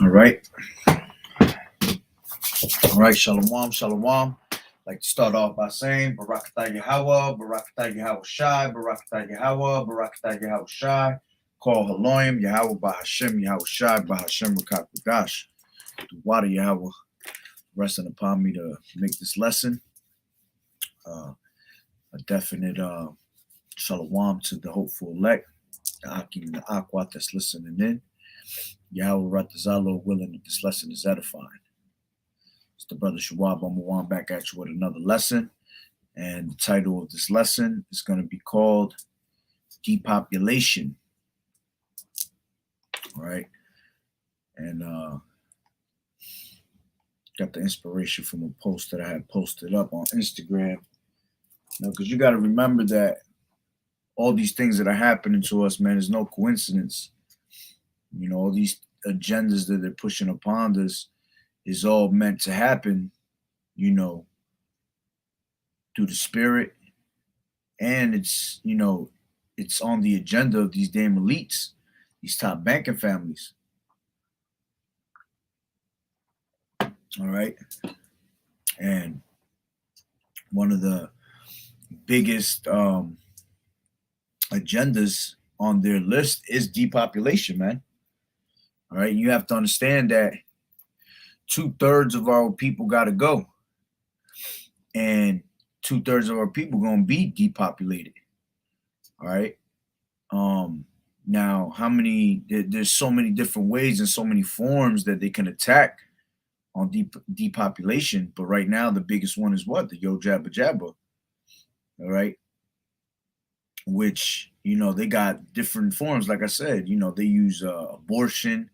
All right. All right. Shalom. Shalom. Like to start off by saying Barakatah Yahawah, Barakatah Yahawah Shai, Barakatah Yahawah, Barakatah Yahawah Shai. Call Haloim, Yahawah Bahashem, Yahawah Shai, Bahashem Rakakudash. The water Yahawah resting upon me to make this lesson. A definite shalom to the hopeful elect, the Akim and the Aquat that's listening in. Yahweh Ratazalo willing that this lesson is edifying. It's the brother Shawab Amawan back at you with another lesson. And the title of this lesson is going to be called Depopulation. All right. And got the inspiration from a post that I had posted up on Instagram. Because you got to remember that all these things that are happening to us, man, is no coincidence. You know, all these agendas that they're pushing upon us is all meant to happen, you know, through the spirit. And it's, you know, it's on the agenda of these damn elites, these top banking families. All right. And one of the biggest agendas on their list is depopulation, man. All right. You have to understand that 2/3 of our people got to go. And 2/3 of our people going to be depopulated. All right. Now, how many, there's so many different ways and so many forms that they can attack on depopulation. But right now, the biggest one is what? The Yo Jabba Jabba. All right. Which, you know, they got different forms. Like I said, you know, they use abortion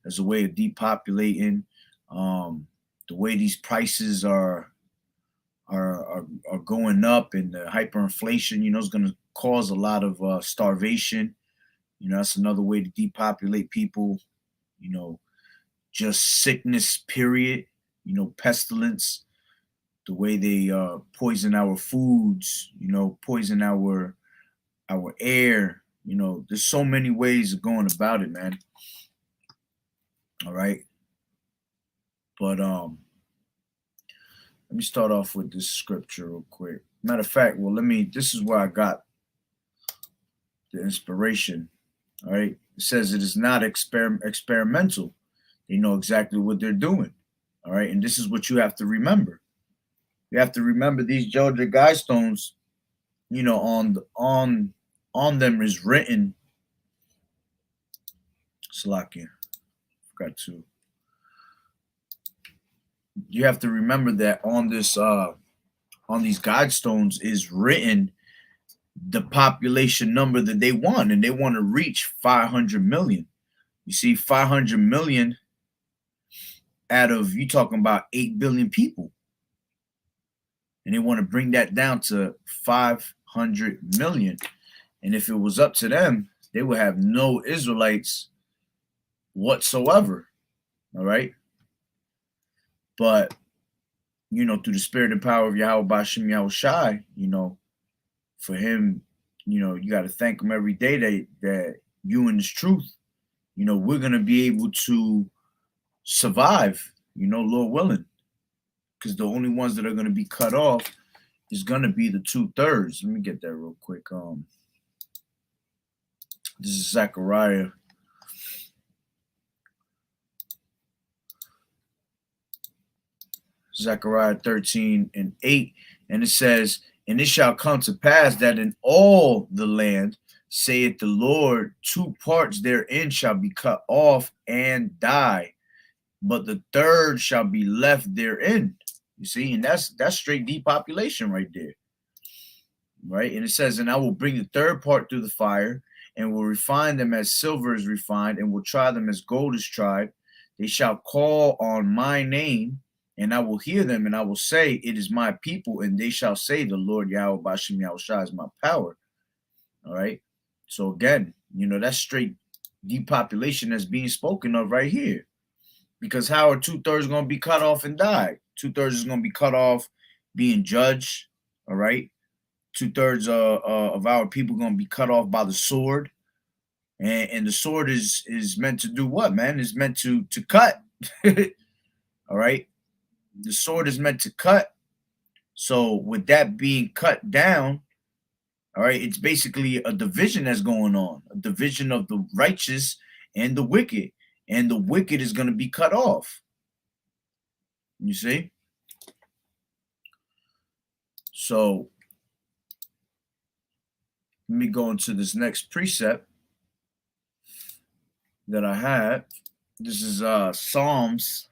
as a way of depopulating. The way these prices are going up, and the hyperinflation, you know, is going to cause a lot of starvation. You know, that's another way to depopulate people. You know, just sickness, period. You know, pestilence. The way they poison our foods. You know, poison our air. You know, there's so many ways of going about it, man. All right. But let me start off with this scripture real quick. Matter of fact, well, this is where I got the inspiration. All right. It says it is not experimental. They know exactly what they're doing. All right. And this is what you have to remember. You have to remember these Georgia Guidestones, you know, on them is written. Salakia. Forgot to. You have to remember that on this on these Guidestones is written the population number that they want, and they want to reach 500 million. You see, 500 million out of, you talking about 8 billion people, and they want to bring that down to 500 million. And if it was up to them, they would have no Israelites whatsoever. All right. But, you know, through the spirit and power of Yahweh Bashem Yahweh Shai, you know, for him, you know, you got to thank him every day that you and his truth, you know, we're going to be able to survive, you know, Lord willing. Because the only ones that are going to be cut off is going to be the 2/3. Let me get that real quick. This is Zechariah. Zechariah 13:8, and it says, and it shall come to pass that in all the land, saith the Lord, 2 parts therein shall be cut off and die, but the 3rd shall be left therein. You see, and that's straight depopulation right there. right? And it says, and I will bring the third part through the fire, and will refine them as silver is refined, and will try them as gold is tried. They shall call on my name, and I will hear them, and I will say, it is my people, and they shall say, the Lord Yahweh Bashim Yahushua is my power. All right. So again, that's straight depopulation that's being spoken of right here. Because how are 2/3 going to be cut off and die? 2/3 is going to be cut off being judged. All right. 2/3 of our people going to be cut off by the sword. And the sword is meant to do what, man? It's meant to cut. All right. The sword is meant to cut. So with that being cut down, all right, it's basically a division that's going on, a division of the righteous and the wicked. And the wicked is going to be cut off. You see? So let me go into this next precept that I had. This is Psalms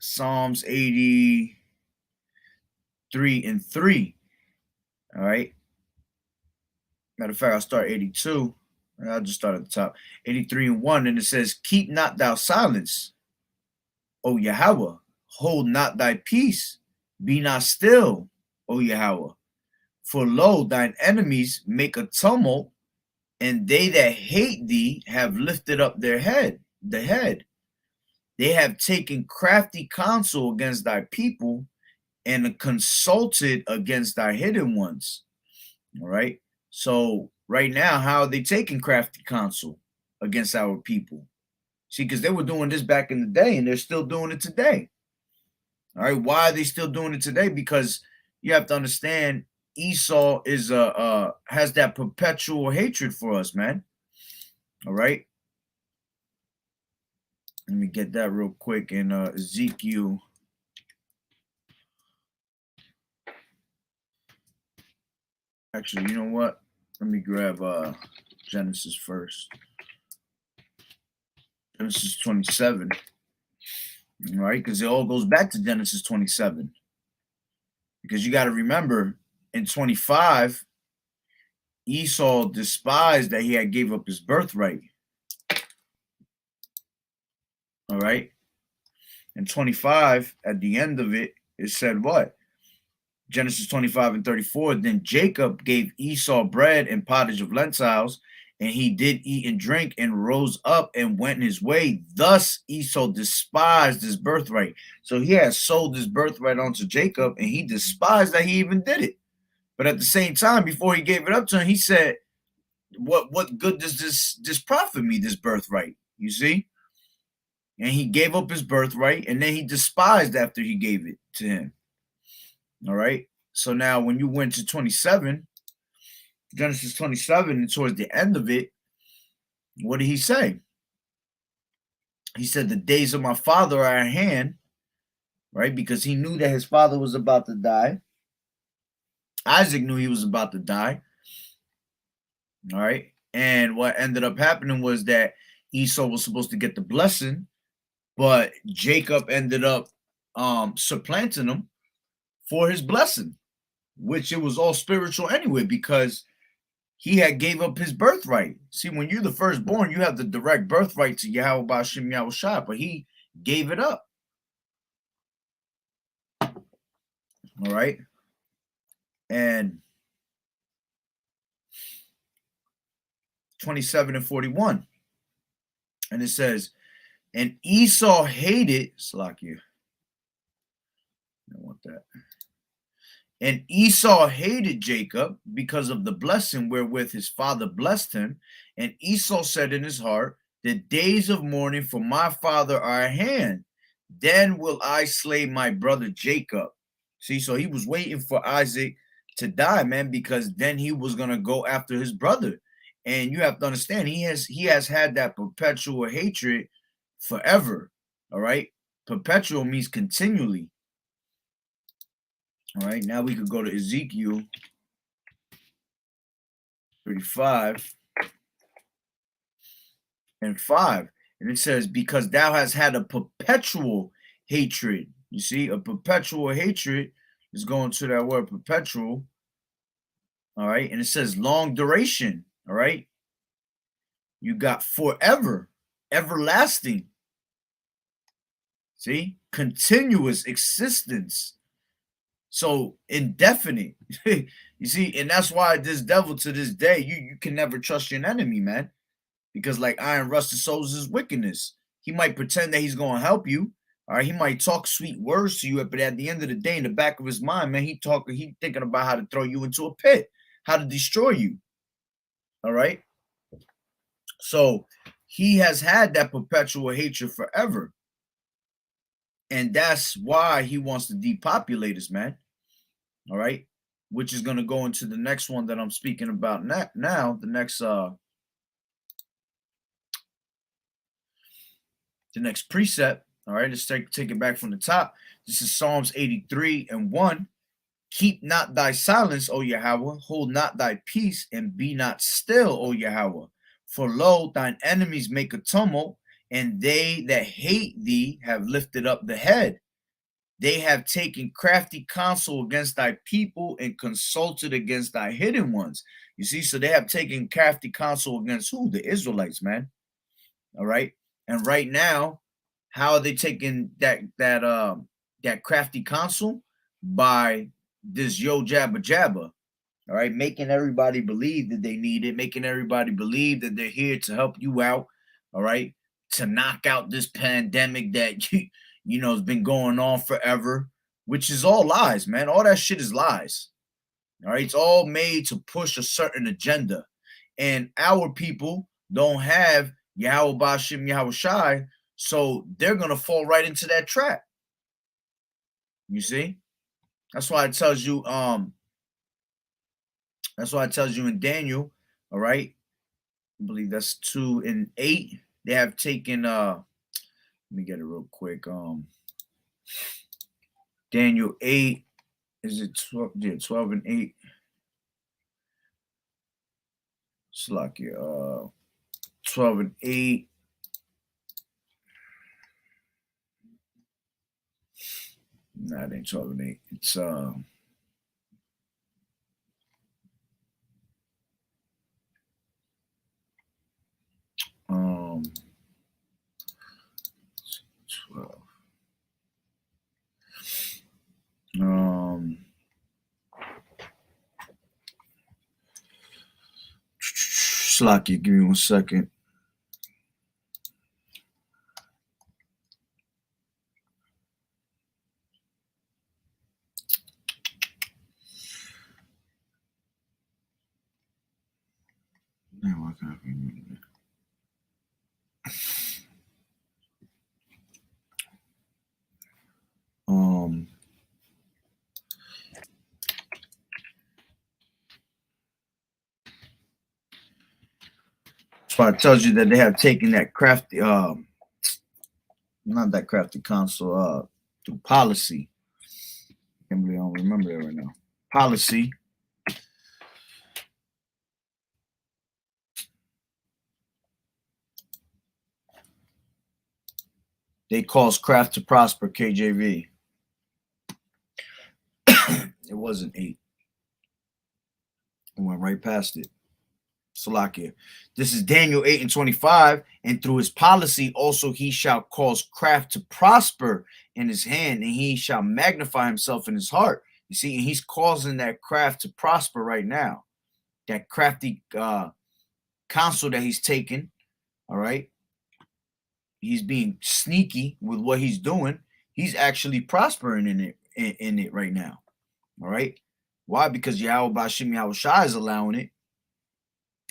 83:3. All right. Matter of fact, I'll start 82. I'll just start at the top. 83:1, and it says, keep not thou silence, O Yahweh. Hold not thy peace. Be not still, O Yahweh. For lo, thine enemies make a tumult, and they that hate thee have lifted up their head. They have taken crafty counsel against thy people, and consulted against thy hidden ones. All right. So right now, how are they taking crafty counsel against our people? See, because they were doing this back in the day, and they're still doing it today. All right. Why are they still doing it today? Because you have to understand, Esau is has that perpetual hatred for us, man. All right. Let me get that real quick in Ezekiel. Actually, you know what? Let me grab Genesis first. Genesis 27. All right, because it all goes back to Genesis 27. Because you got to remember, in 25, Esau despised that he had gave up his birthright. All right. And 25, at the end of it, it said what? Genesis 25:34. Then Jacob gave Esau bread and pottage of lentils, and he did eat and drink, and rose up and went his way. Thus Esau despised his birthright. So he had sold his birthright onto Jacob, and he despised that he even did it. But at the same time, before he gave it up to him, he said, what good does this profit me, this birthright? You see? And he gave up his birthright, and then he despised after he gave it to him. All right. So now when you went to 27, Genesis 27, and towards the end of it, what did he say? He said, the days of my father are at hand, right? Because he knew that his father was about to die. Isaac knew he was about to die. All right. And what ended up happening was that Esau was supposed to get the blessing, but Jacob ended up supplanting him for his blessing, which it was all spiritual anyway, because he had gave up his birthright. See, when you're the firstborn, you have the direct birthright to Yahweh Bashim Yahushua, but he gave it up. All right. And 27:41. And it says, and Esau hated, Slakia. I don't want that. And Esau hated Jacob because of the blessing wherewith his father blessed him. And Esau said in his heart, the days of mourning for my father are at hand. Then will I slay my brother Jacob. See, so he was waiting for Isaac to die, man, because then he was going to go after his brother. And you have to understand, he has had that perpetual hatred forever. All right. Perpetual means continually. All right, now we could go to Ezekiel 35:5. And it says, because thou hast had a perpetual hatred. You see, a perpetual hatred Let's go into that word perpetual. All right. And it says long duration. All right. You got forever, everlasting. See? Continuous existence. So indefinite. You see, and that's why this devil to this day, you can never trust your enemy, man. Because like iron rusted souls is wickedness. He might pretend that he's gonna help you. All right, he might talk sweet words to you, but at the end of the day, in the back of his mind, man, he thinking about how to throw you into a pit, how to destroy you. All right. So he has had that perpetual hatred forever. And that's why he wants to depopulate us, man. All right. Which is going to go into the next one that I'm speaking about now. The next precept. All right. Let's take it back from the top. This is Psalms 83 and 1. Keep not thy silence, O Yahweh. Hold not thy peace, and be not still, O Yahweh. For lo, thine enemies make a tumult, and they that hate thee have lifted up the head. They have taken crafty counsel against thy people and consulted against thy hidden ones. You see, so they have taken crafty counsel against who? The Israelites, man. All right. And right now, how are they taking that crafty counsel? By this yo jabba jabba. All right, making everybody believe that they need it, making everybody believe that they're here to help you out. All right, to knock out this pandemic that you know has been going on forever, which is all lies, man. All that shit is lies. All right, it's all made to push a certain agenda, and our people don't have Yahweh Bashim Yahweh Shai, so they're gonna fall right into that trap. You see, that's why it tells you. That's why it tells you in Daniel. All right, I believe that's 2 and 8. They have taken. Let me get it real quick. Daniel 8. Is it 12? Yeah, 12 and 8. Slakia. 12 and 8. Nah, it ain't 12 and 8. It's 12. Slakia, give me 1 second. So it tells you that they have taken that crafty, not that crafty counsel, through policy. I don't remember that right now. Policy. They cause craft to prosper, KJV. It wasn't 8. I went right past it. Salakia. This is Daniel 8 and 25. And through his policy also he shall cause craft to prosper in his hand, and he shall magnify himself in his heart. You see, and he's causing that craft to prosper right now. That crafty counsel that he's taking. All right. He's being sneaky with what he's doing. He's actually prospering in it right now. All right. Why? Because Yahweh Bashim Yahweh Shai is allowing it.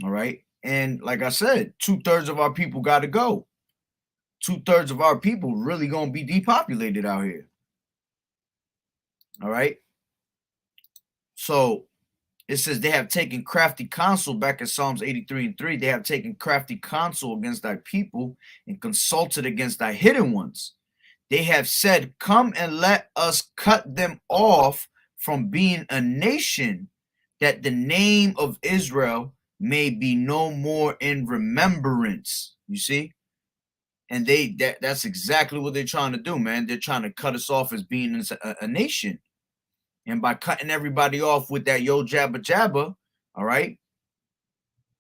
All right. And like I said, 2/3 of our people got to go. 2/3 of our people really going to be depopulated out here. All right. So it says they have taken crafty counsel back in Psalms 83 and 3. They have taken crafty counsel against thy people and consulted against thy hidden ones. They have said, come and let us cut them off from being a nation, that the name of Israel may be no more in remembrance. You see? And that's exactly what they're trying to do, man. They're trying to cut us off as being a nation. And by cutting everybody off with that yo jabba jabba, all right,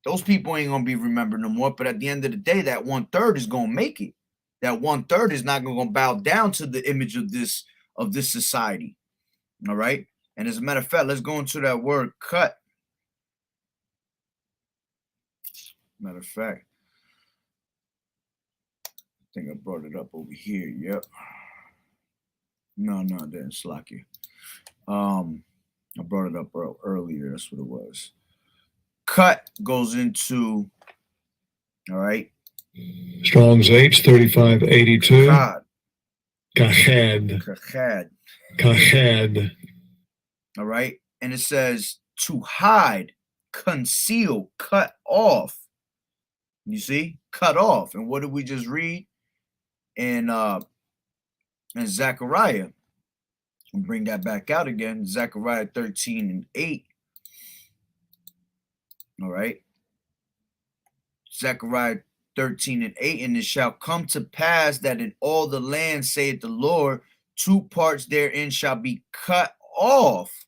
those people ain't gonna be remembered no more. But at the end of the day, that 1/3 is gonna make it. That 1/3 is not gonna bow down to the image of this society. All right. And as a matter of fact, let's go into that word cut. Matter of fact, I think I brought it up over here. Yep. No, I didn't. Slack you. I brought it up earlier. That's what it was. Cut goes into, all right. Strong's H3582. Kahad. Kahad. All right. And it says to hide, conceal, cut off. You see? Cut off. And what did we just read in Zechariah? We'll bring that back out again. Zechariah 13:8. All right. Zechariah 13:8. And it shall come to pass that in all the land, saith the Lord, 2 parts therein shall be cut off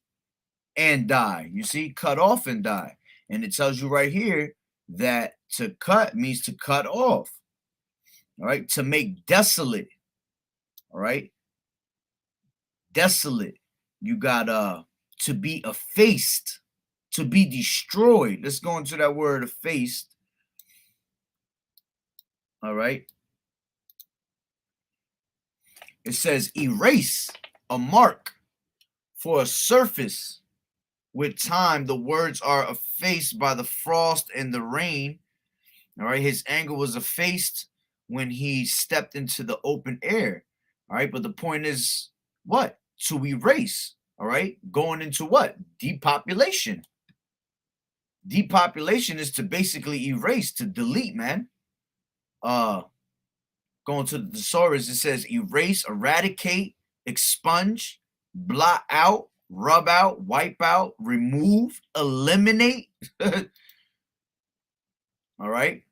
and die. You see, cut off and die. And it tells you right here that to cut means to cut off. All right. To make desolate. All right. Desolate. You got to be effaced, to be destroyed. Let's go into that word effaced. All right. It says erase, a mark for a surface. With time, the words are effaced by the frost and the rain. All right. His anger was effaced when he stepped into the open air. All right. But the point is what? To erase. All right. Going into what? Depopulation. Depopulation is to basically erase, to delete, man. Going to the thesaurus, it says erase, eradicate, expunge, blot out, rub out, wipe out, remove, eliminate. All right.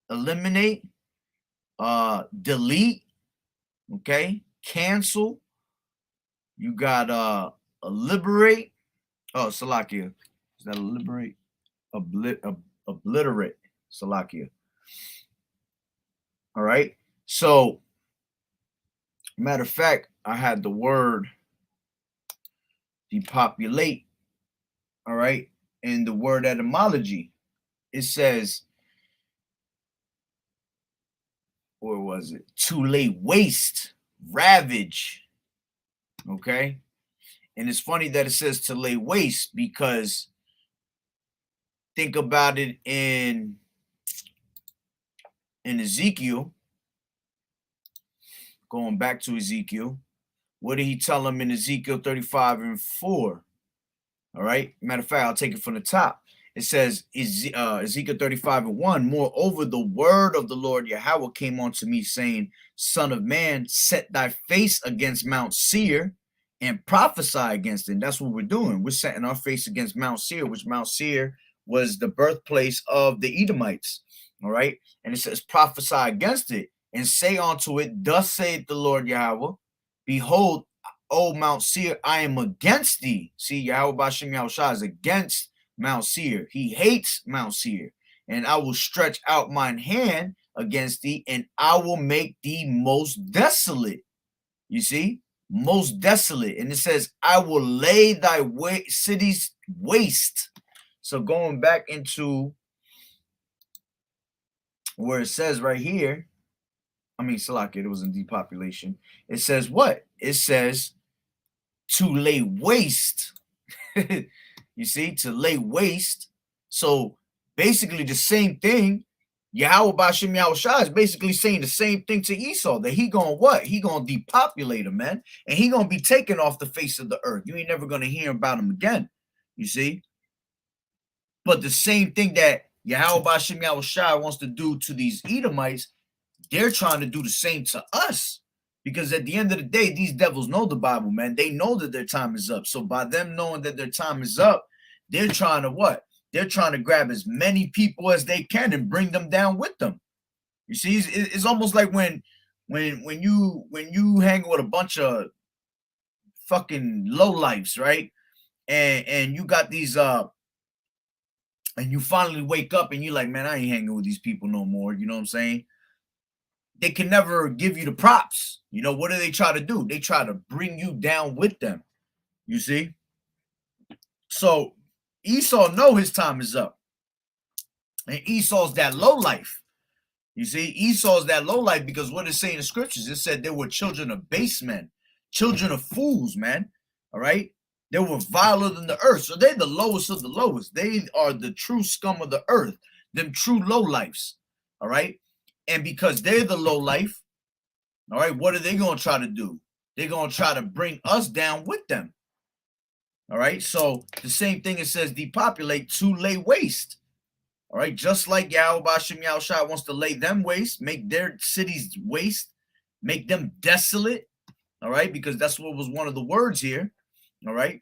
Eliminate, delete, okay, cancel. You got liberate. Oh, Salakia. Is that liberate? Obliterate. Salakia. All right. So, matter of fact, I had the word depopulate. All right. In the word etymology, it says, or was it to lay waste, ravage? Okay. And it's funny that it says to lay waste, because think about it in Ezekiel. Going back to Ezekiel, what did he tell him in Ezekiel 35:4? All right. Matter of fact, I'll take it from the top. It says Ezekiel 35:1. Moreover, the word of the Lord Yahweh came unto me, saying, Son of man, set thy face against Mount Seir and prophesy against it. And that's what we're doing. We're setting our face against Mount Seir, which Mount Seir was the birthplace of the Edomites. All right. And it says prophesy against it and say unto it, thus saith the Lord Yahweh, behold, O Mount Seir, I am against thee. See, Yahweh Bashem Yahushua is against Mount Seir. He hates Mount Seir. And I will stretch out mine hand against thee, and I will make thee most desolate. You see? Most desolate. And it says, I will lay thy cities waste. So going back into where it says right here, I mean, Salak, it was in depopulation. It says what? It says to lay waste. You see, to lay waste. So basically the same thing. Yahweh Bashem Yahushua is basically saying the same thing to Esau, that he gonna what? He gonna depopulate him, man. And he gonna be taken off the face of the earth. You ain't never gonna hear about him again. You see? But the same thing that Yahweh Bashem Yahushua wants to do to these Edomites, they're trying to do the same to us. Because at the end of the day, these devils know the Bible, man. They know that their time is up. So by them knowing that their time is up, they're trying to what? They're trying to grab as many people as they can and bring them down with them. You see, it's almost like when you hang with a bunch of fucking low lives, right? And you got these and you finally wake up and you're like, man, I ain't hanging with these people no more. You know what I'm saying? They can never give you the props. You know, what do they try to do? They try to bring you down with them. You see? So Esau know his time is up. And Esau's that low life. You see, Esau's that low life because what it say in the scriptures, it said they were children of base men, children of fools, man. All right. They were viler than the earth. So they're the lowest of the lowest. They are the true scum of the earth, them true low lives. All right. And because they're the low life, all right, what are they going to try to do? They're going to try to bring us down with them. All right. So the same thing it says depopulate to lay waste. All right, just like YAHAWAH'S wants to lay them waste, make their cities waste, make them desolate. All right, because that's what was one of the words here. All right,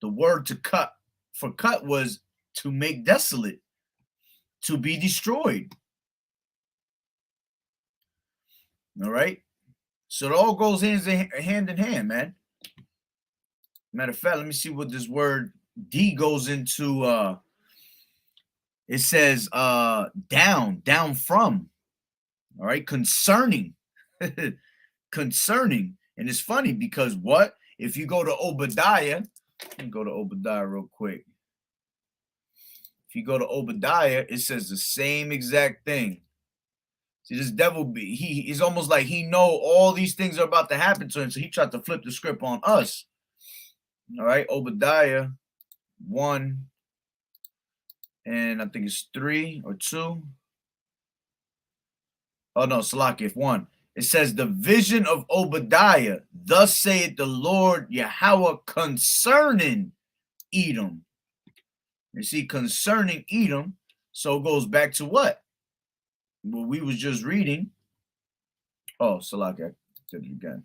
the word to cut for cut was to make desolate, to be destroyed. All right, so it all goes hand in hand, man. Matter of fact, let me see what this word D goes into. It says down from. All right, concerning. Concerning. And it's funny because what? If you go to Obadiah, let me go to Obadiah real quick. If you go to Obadiah, it says the same exact thing. See, this devil, he is almost like he know all these things are about to happen to him, so he tried to flip the script on us. All right, Obadiah 1, and I think it's 3 or 2. Oh no, Salakif 1. It says the vision of Obadiah, thus saith the Lord Yahweh concerning Edom. You see, concerning Edom, so it goes back to what? What we was just reading. Oh, Salakif, did it again.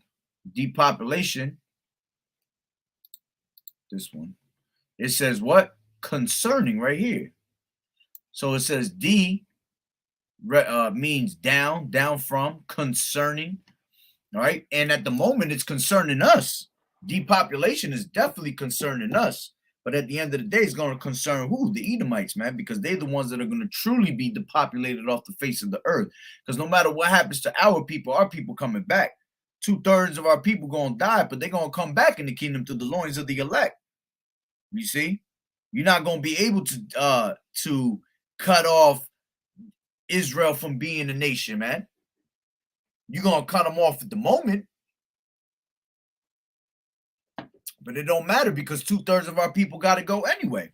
Depopulation. This one. It says what? Concerning right here. So it says D means down from, concerning. All right. And at the moment, it's concerning us. Depopulation is definitely concerning us. But at the end of the day, it's going to concern who? The Edomites, man, because they're the ones that are going to truly be depopulated off the face of the earth. Because no matter what happens to our people coming back. 2/3 of our people going to die, but they're going to come back in the kingdom through the loins of the elect. You see? You're not going to be able to cut off Israel from being a nation, man. You're going to cut them off at the moment. But it don't matter because 2/3 of our people got to go anyway.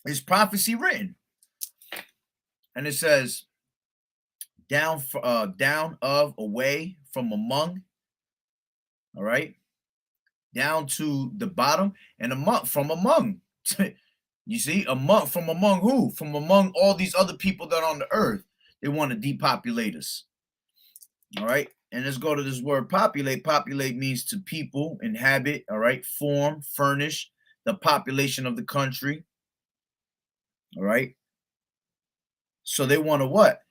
It's prophecy written. And it says, down of, away, from among. All right. Down to the bottom and from among. You see, from among who? From among all these other people that are on the earth. They want to depopulate us. All right. And let's go to this word populate. Populate means to people, inhabit, all right, form, furnish, the population of the country. All right. So they want to what?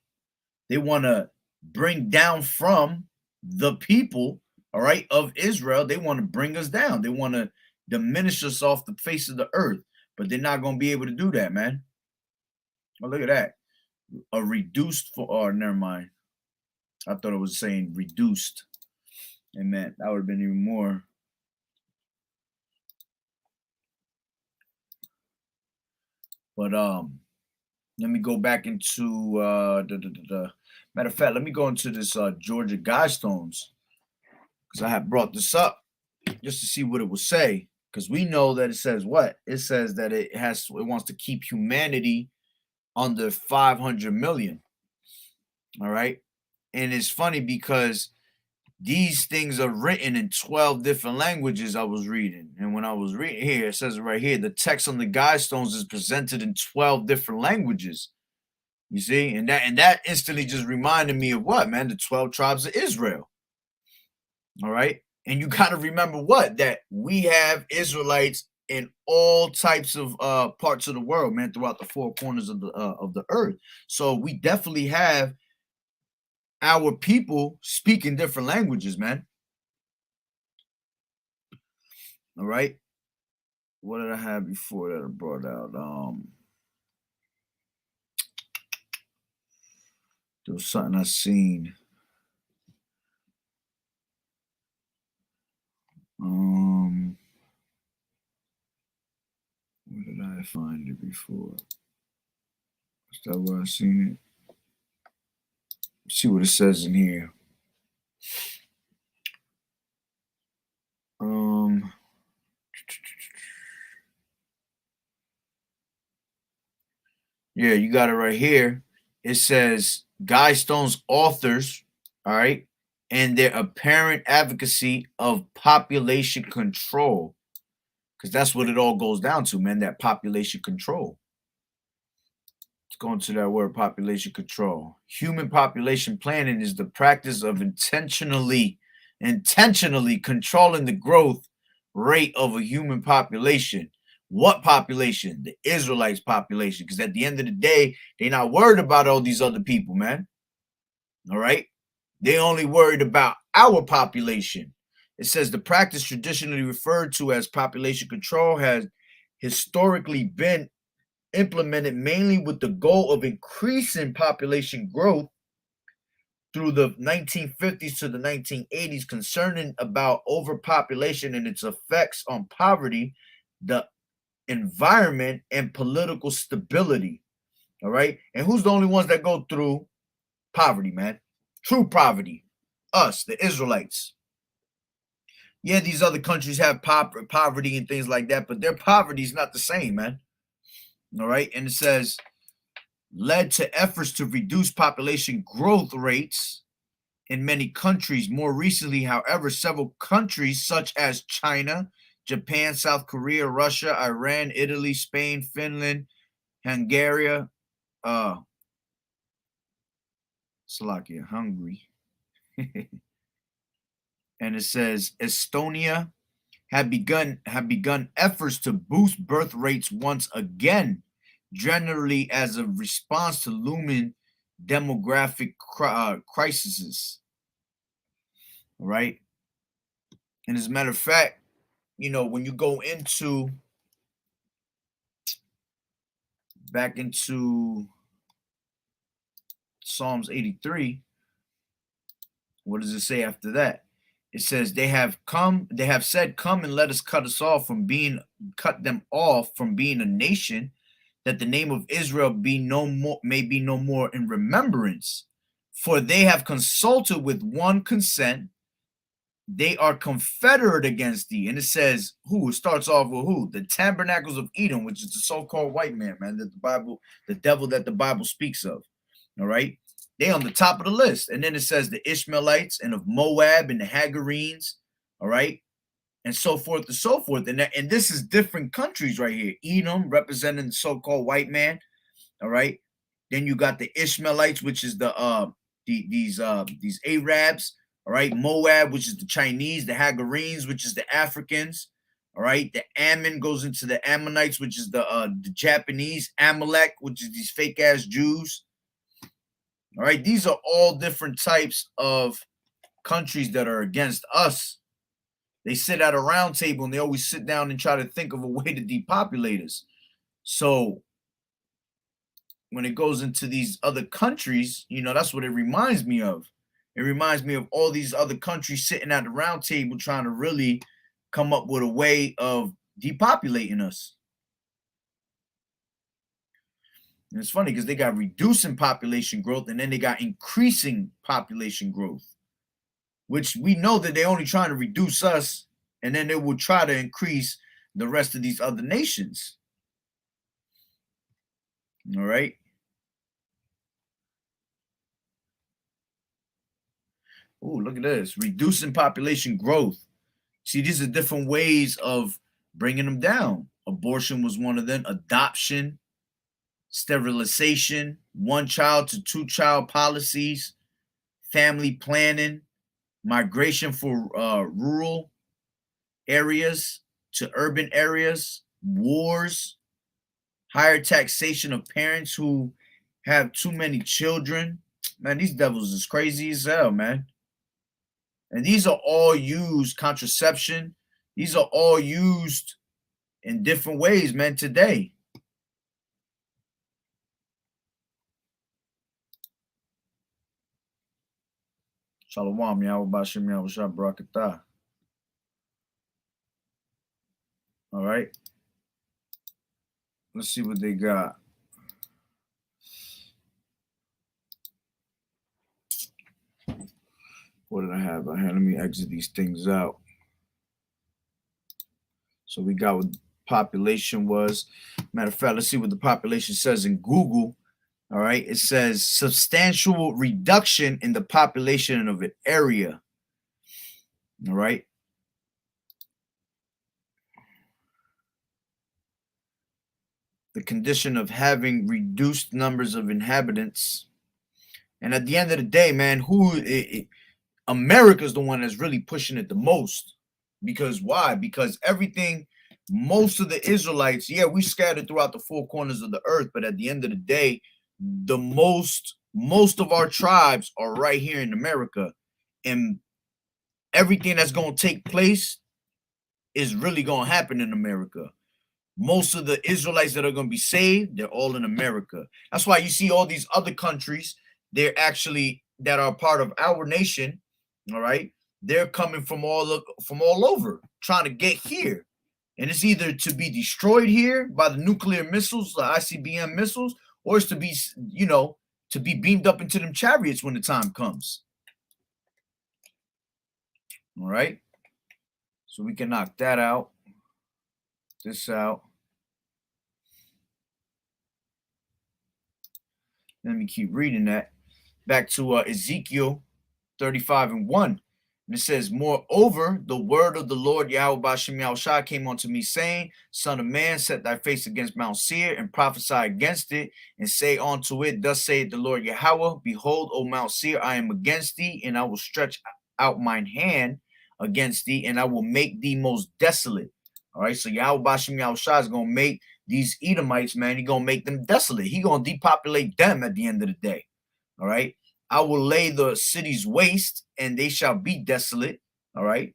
They want to bring down from the people, all right, of Israel. They want to bring us down. They want to diminish us off the face of the earth. But they're not going to be able to do that, man. Oh, look at that. A reduced never mind. I thought it was saying reduced. And man, that would have been even more. But let me go back into matter of fact, let me go into this Georgia Guidestones, because I have brought this up just to see what it will say. Because we know that it says what? It says that it wants to keep humanity under 500 million. All right. And it's funny because these things are written in 12 different languages I was reading. And when I was reading here, it says right here, the text on the Guidestones is presented in 12 different languages. You see? And that instantly just reminded me of what, man? The 12 tribes of Israel. All right. And you got to remember what? That we have Israelites in all types of parts of the world, man, throughout the four corners of the earth. So we definitely have our people speaking different languages, man. All right. What did I have before that I brought out? There was something I seen. Where did I find it before? Is that where I seen it? Let's see what it says in here. Yeah, you got it right here. It says Guy Stone's authors, all right, and their apparent advocacy of population control. Because that's what it all goes down to, man, that population control. Let's go into that word, population control. Human population planning is the practice of intentionally controlling the growth rate of a human population. What population? The Israelites population. Because at the end of the day, they're not worried about all these other people, man. All right? They only worried about our population. It says the practice traditionally referred to as population control has historically been implemented mainly with the goal of increasing population growth through the 1950s to the 1980s, concerning about overpopulation and its effects on poverty, the environment, and political stability. All right. And who's the only ones that go through poverty, man? True poverty. Us, the Israelites. Yeah, these other countries have poverty and things like that, but their poverty is not the same, man. All right. And it says, led to efforts to reduce population growth rates in many countries. More recently, however, several countries such as China, Japan, South Korea, Russia, Iran, Italy, Spain, Finland, Hungary, Hungary, and it says Estonia have begun efforts to boost birth rates once again, generally as a response to looming demographic crises. All right. And as a matter of fact, you know, when you go into back into Psalms 83, what does it say after that? It says they have said, come and let us cut them off from being a nation, that the name of Israel may be no more in remembrance. For they have consulted with one consent, they are confederate against thee. And it says who? It starts off with who? The tabernacles of Edom, which is the so-called white man, man, that the devil that the Bible speaks of. All right. They on the top of the list. And then it says the Ishmaelites and of Moab and the Hagarenes, all right, and so forth and so forth. And this is different countries right here. Edom representing the so-called white man, all right. Then you got the Ishmaelites, which is these Arabs, all right. Moab, which is the Chinese, the Hagarenes, which is the Africans, all right. The Ammon goes into the Ammonites, which is the Japanese, Amalek, which is these fake ass Jews. All right, these are all different types of countries that are against us. They sit at a round table and they always sit down and try to think of a way to depopulate us. So when it goes into these other countries, you know, that's what it reminds me of. It reminds me of all these other countries sitting at the round table trying to really come up with a way of depopulating us. And it's funny because they got reducing population growth and then they got increasing population growth, which we know that they're only trying to reduce us, and then they will try to increase the rest of these other nations. All right. Oh, look at this. Reducing population growth. See, these are different ways of bringing them down. Abortion was one of them. Adoption, sterilization, one child to two child policies, family planning, migration for rural areas to urban areas, wars, higher taxation of parents who have too many children. Man, these devils is crazy as hell, man. And these are all used, contraception. These are all used in different ways, man, today. Shalom, Yahawah Yahweh Barakatah. All right. Let's see what they got. What did I have? Let me exit these things out. So we got what population was. Matter of fact, let's see what the population says in Google. All right. It says substantial reduction in the population of an area. All right. The condition of having reduced numbers of inhabitants. And at the end of the day, man, America's the one that's really pushing it the most. Because why? Because most of the Israelites, yeah, we scattered throughout the four corners of the earth, but at the end of the day, the most of our tribes are right here in America. And everything that's going to take place is really going to happen in America. Most of the Israelites that are going to be saved, they're all in America. That's why you see all these other countries, that are part of our nation, all right? They're coming from all over, trying to get here. And it's either to be destroyed here by the nuclear missiles, the ICBM missiles, or it's to be, to be beamed up into them chariots when the time comes. All right? So we can knock that out. This out. Let me keep reading that. Back to Ezekiel 35:1. And it says, moreover, the word of the Lord Yahweh Ba'ashem Yahushua came unto me, saying, Son of man, set thy face against Mount Seir, and prophesy against it, and say unto it, Thus saith the Lord Yahweh, Behold, O Mount Seir, I am against thee, and I will stretch out mine hand against thee, and I will make thee most desolate. All right, so Yahweh Ba'ashem Yahushua is going to make these Edomites, man, he's going to make them desolate. He's going to depopulate them at the end of the day. All right. I will lay the cities waste, and they shall be desolate. All right.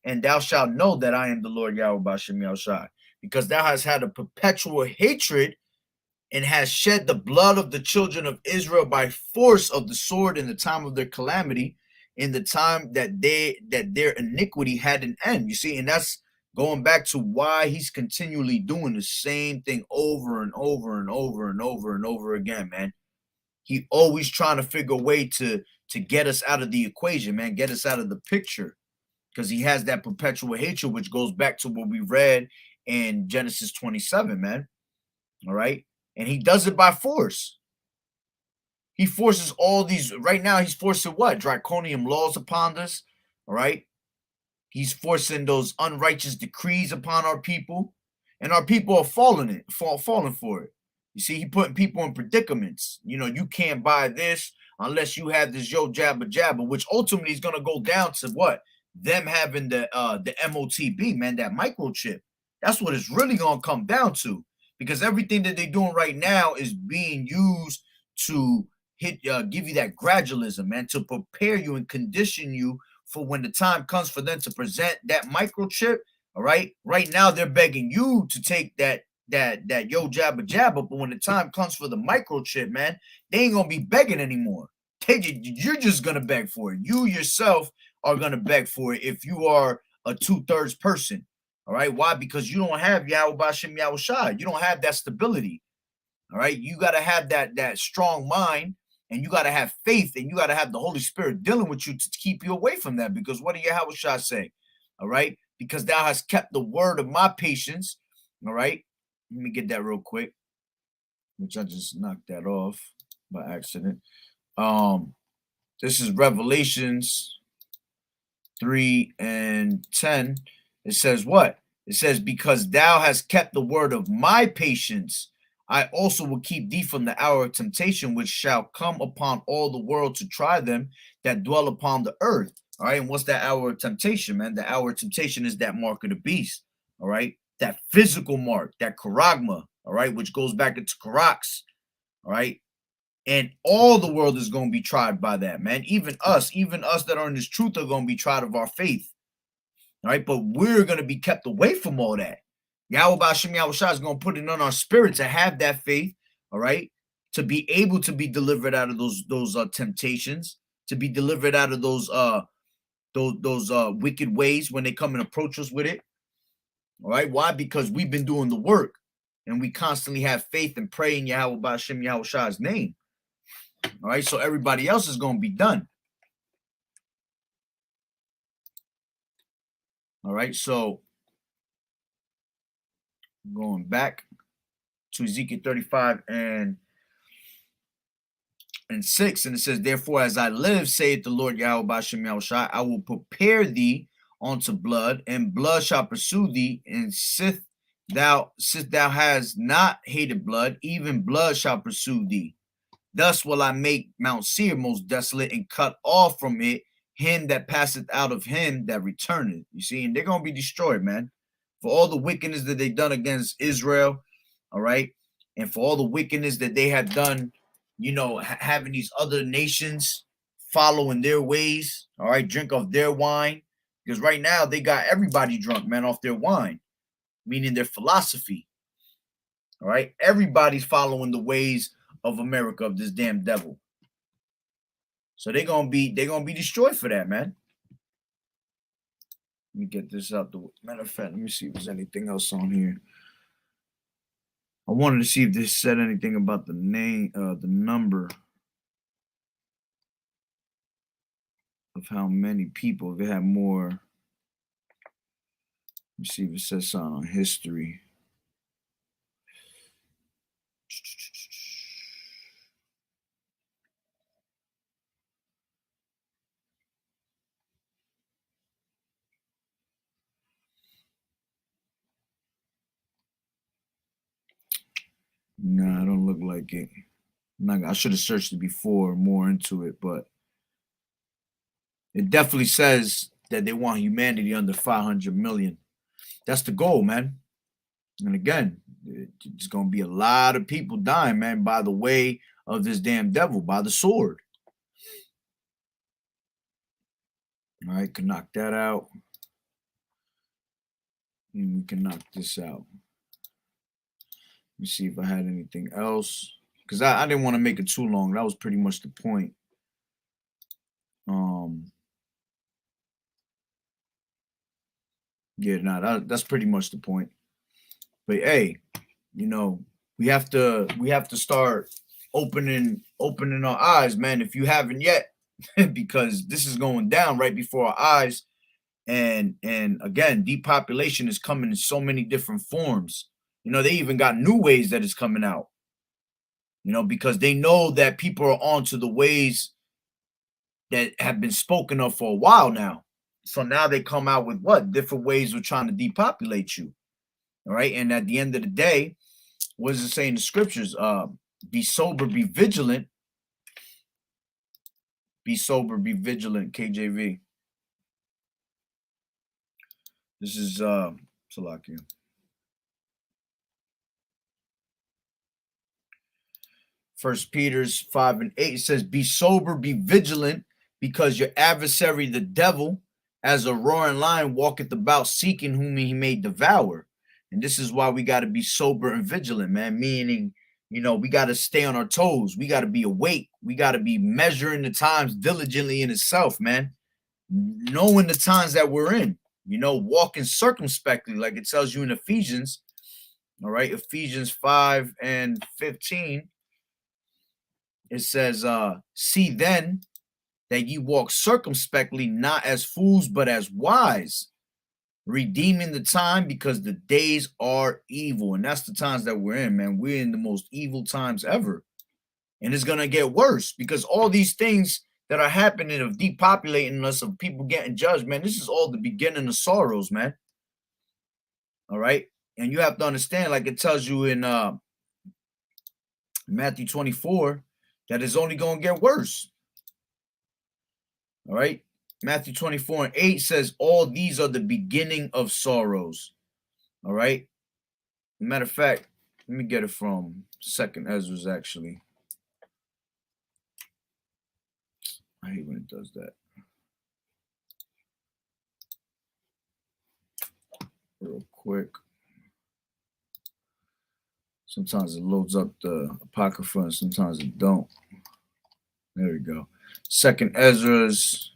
And thou shalt know that I am the Lord Yahweh Ba'ashem Yahushua, because thou hast had a perpetual hatred and has shed the blood of the children of Israel by force of the sword in the time of their calamity, in the time that their iniquity had an end. You see, and that's going back to why he's continually doing the same thing over and over and over and over and over again, man. He always trying to figure a way to get us out of the equation, man, get us out of the picture, because he has that perpetual hatred, which goes back to what we read in Genesis 27, man. All right. And he does it by force. He forces all these, right now he's forcing what? Draconian laws upon us. All right. He's forcing those unrighteous decrees upon our people, and our people are falling for it. You see, he putting people in predicaments. You can't buy this unless you have this yo jabba jabba, which ultimately is going to go down to what? Them having the MOTB, man, that microchip. That's what it's really going to come down to, because everything that they're doing right now is being used to give you that gradualism, man, to prepare you and condition you for when the time comes for them to present that microchip. All right. Right now, they're begging you to take that yo jabba jabba, but when the time comes for the microchip, man, they ain't gonna be begging anymore. You're just gonna beg for it. You yourself are gonna beg for it if you are a 2/3 person. All right. Why? Because you don't have Yahweh Ba'ashem Yahushua. You don't have that stability. All right. You gotta have that strong mind, and you gotta have faith, and you gotta have the Holy Spirit dealing with you to keep you away from that. Because what did Yahushua say? All right. Because thou hast kept the word of my patience. All right. Let me get that real quick, which I just knocked that off by accident. This is Revelations 3:10. It says what? It says, because thou hast kept the word of my patience, I also will keep thee from the hour of temptation, which shall come upon all the world to try them that dwell upon the earth. All right. And what's that hour of temptation, man? The hour of temptation is that mark of the beast. All right. That physical mark, that charagma, all right, which goes back into karax, all right? And all the world is going to be tried by that, man. Even us that are in this truth are going to be tried of our faith, All right, but we're going to be kept away from all that. Yahweh Ba'ashem Yahushua is going to put it on our spirit to have that faith, all right, to be able to be delivered out of those temptations, to be delivered out of those wicked ways when they come and approach us with it. All right, why? Because we've been doing the work, and we constantly have faith and pray in Yahweh Ba'ashem Yahushua's name. All right, so everybody else is going to be done. All right, so going back to Ezekiel 35 and 6, and it says, therefore, as I live, saith the Lord Yahweh Ba'ashem Yahushua, I will prepare thee unto blood, and blood shall pursue thee, and since thou hast not hated blood, even blood shall pursue thee. Thus will I make Mount Seir most desolate, and cut off from it him that passeth out of him that returneth. You see, and they're going to be destroyed, man, for all the wickedness that they've done against Israel, all right, and for all the wickedness that they have done, you know, having these other nations following their ways, all right, drink of their wine, because right now they got everybody drunk, man, off their wine, meaning their philosophy, all right? Everybody's following the ways of America, of this damn devil. So they're gonna be destroyed for that, man. Let me get this out the way. Matter of fact, let me see if there's anything else on here. I wanted to see if this said anything about the name, the number of how many people. If it had more, let me see if it says something on history. Nah, I don't look like it. I should have searched it before, more into it, but it definitely says that they want humanity under 500 million. That's the goal, man. And again, it's going to be a lot of people dying, man, by the way of this damn devil, by the sword. All right, can knock that out. And we can knock this out. Let me see if I had anything else, because I didn't want to make it too long. That was pretty much the point. Yeah, nah, that's pretty much the point. But hey, you know, we have to start opening our eyes, man, if you haven't yet, because this is going down right before our eyes. And again, depopulation is coming in so many different forms. You know, they even got new ways that is coming out, you know, because they know that people are onto the ways that have been spoken of for a while now. So now they come out with what? Different ways of trying to depopulate you. All right. And at the end of the day, what does it say in the scriptures? Be sober, be vigilant. Be sober, be vigilant, KJV. This is Salakia. First Peter's 5 and 8, it says, be sober, be vigilant, because your adversary, the devil, as a roaring lion, walketh about seeking whom he may devour. And this is why we got to be sober and vigilant, man. Meaning, you know, we got to stay on our toes. We got to be awake. We got to be measuring the times diligently in itself, man. Knowing the times that we're in, you know, walking circumspectly, like it tells you in Ephesians. All right, Ephesians 5 and 15. It says, see then that ye walk circumspectly, not as fools, but as wise, redeeming the time, because the days are evil. And that's the times that we're in, man. We're in the most evil times ever. And it's going to get worse, because all these things that are happening of depopulating us, of people getting judged, man, this is all the beginning of sorrows, man. All right. And you have to understand, like it tells you in Matthew 24, that is only going to get worse. All right. Matthew 24 and 8 says, all these are the beginning of sorrows. All right. Matter of fact, let me get it from 2nd Ezra's, actually. I hate when it does that. real quick. Sometimes it loads up the Apocrypha and sometimes it don't. There we go. Second Ezra's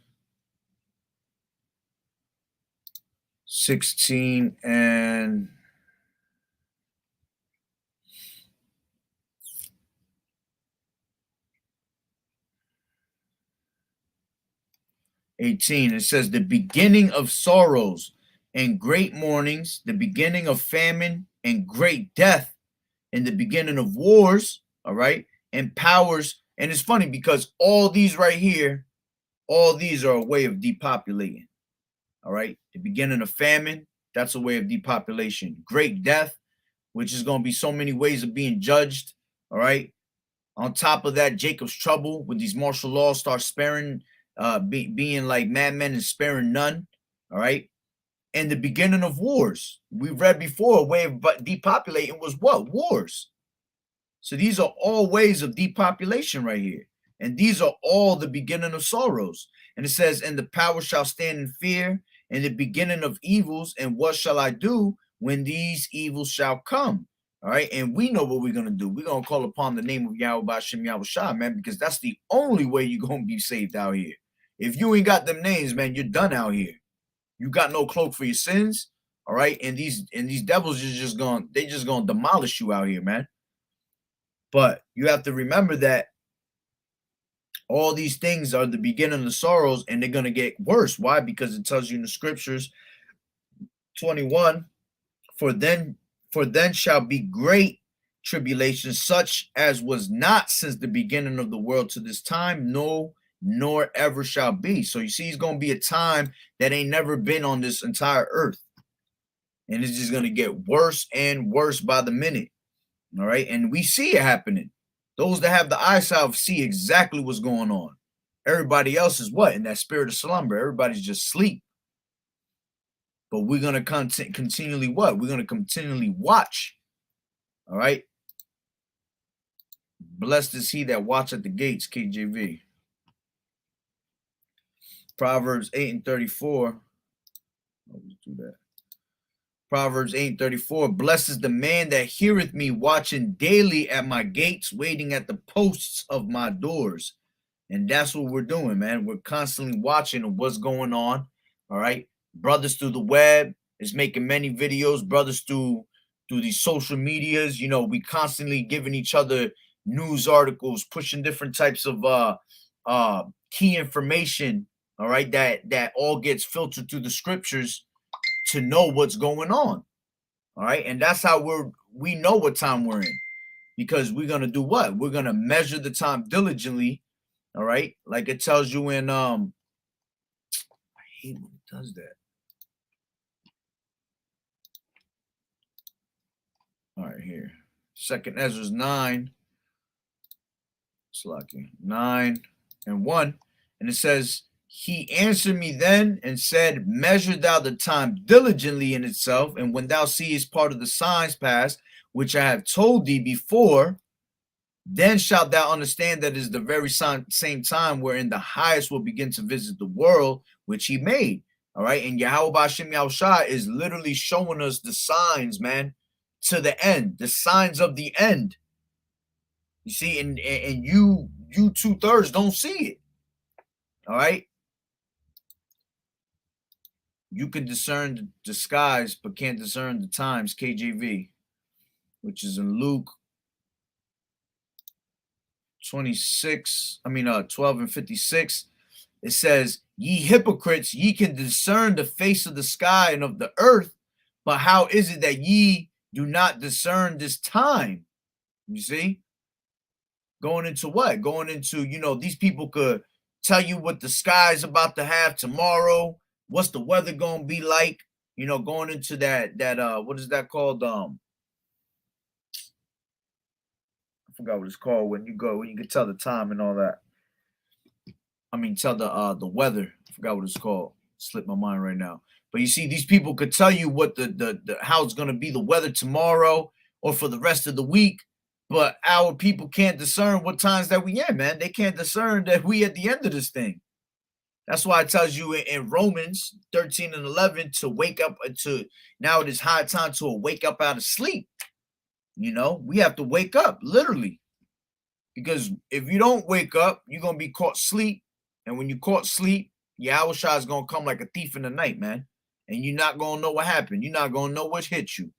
16 and 18. It says the beginning of sorrows and great mournings, the beginning of famine and great death, and the beginning of wars, all right, and powers. And it's funny because all these right here, all these are a way of depopulating, all right. The beginning of famine, that's a way of depopulation. Great death, which is going to be so many ways of being judged, all right. On top of that, Jacob's trouble with these martial laws start sparing, being like madmen and sparing none, all right. And the beginning of wars. We read before a way of depopulating was what? Wars. So these are all ways of depopulation right here. And these are all the beginning of sorrows. And it says, and the power shall stand in fear, and the beginning of evils. And what shall I do when these evils shall come? All right. And we know what we're going to do. We're going to call upon the name of Yahweh Hashem Yahushua, man, because that's the only way you're going to be saved out here. If you ain't got them names, man, you're done out here. You got no cloak for your sins. All right. And these devils are just going, they just going to demolish you out here, man. But you have to remember that all these things are the beginning of sorrows, and they're going to get worse. Why? Because it tells you in the scriptures, 21, for then shall be great tribulation, such as was not since the beginning of the world to this time, no, nor ever shall be. So you see, it's going to be a time that ain't never been on this entire earth. And it's just going to get worse and worse by the minute. All right. And we see it happening. Those that have the eyesight see exactly what's going on. Everybody else is what? In that spirit of slumber. Everybody's just asleep. But we're going to continually what? We're going to continually watch. All right. Blessed is he that watch at the gates, KJV. Proverbs 8 and 34. Let's do that. Proverbs 8:34, blessed is the man that heareth me, watching daily at my gates, waiting at the posts of my doors. And that's what we're doing, man. We're constantly watching what's going on. All right. Brothers through the web is making many videos. Brothers through these social medias, you know, we constantly giving each other news articles, pushing different types of key information. All right, that all gets filtered through the scriptures to know what's going on. All right. And that's how we know what time we're in, because we're going to do what? We're going to measure the time diligently. All right. Like it tells you in, I hate when it does that. All right, here. Second Ezra's 9. Slacking 9 and 1. And it says, he answered me then and said, measure thou the time diligently in itself, and when thou seest part of the signs pass, which I have told thee before, then shalt thou understand that it is the very same time wherein the highest will begin to visit the world which he made. All right. And Yahweh Hashem Yahushua is literally showing us the signs, man, to the end, the signs of the end. You see, and you 2/3 don't see it. All right. You can discern the skies, but can't discern the times, KJV, which is in Luke 12 and 56. It says, ye hypocrites, ye can discern the face of the sky and of the earth, but how is it that ye do not discern this time? You see? Going into what? Going into, you know, these people could tell you what the sky is about to have tomorrow. What's the weather going to be like? You know, going into that what is that called? I forgot what it's called when you can tell the time and all that. I mean, tell the weather. I forgot what it's called. Slipped my mind right now. But you see, these people could tell you what the how it's going to be the weather tomorrow or for the rest of the week. But our people can't discern what times that we in, man. They can't discern that we at the end of this thing. That's why it tells you in Romans 13 and 11 to wake up to now it is high time to wake up out of sleep. You know, we have to wake up literally, because if you don't wake up, you're going to be caught sleep. And when you caught sleep, Yahushua is going to come like a thief in the night, man. And you're not going to know what happened. You're not going to know what hit you.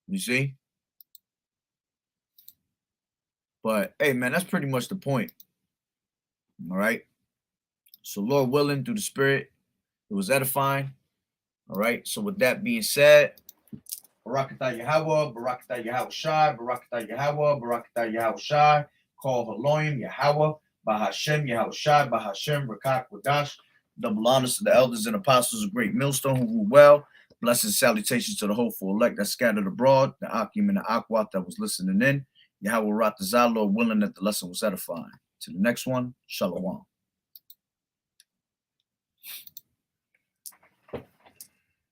You see? But, hey, man, that's pretty much the point. All right? So, Lord willing, through the Spirit, it was edifying. All right? So, with that being said, Barakatah Yahweh, Barakatah Yahushai, Barakatah Yahweh, Barakatah Yahushai, Call Haloim, Yahweh, Bahashem, Yahushai, Bahashem, Rakak, Wadash. Double honors to the elders and apostles of Great Millstone who rule well. Blessings, salutations to the hopeful elect that scattered abroad, the Akim and the Akwat that was listening in. Yahweh Ratazah, Lord willing that the lesson was edifying. To the next one, Shalom.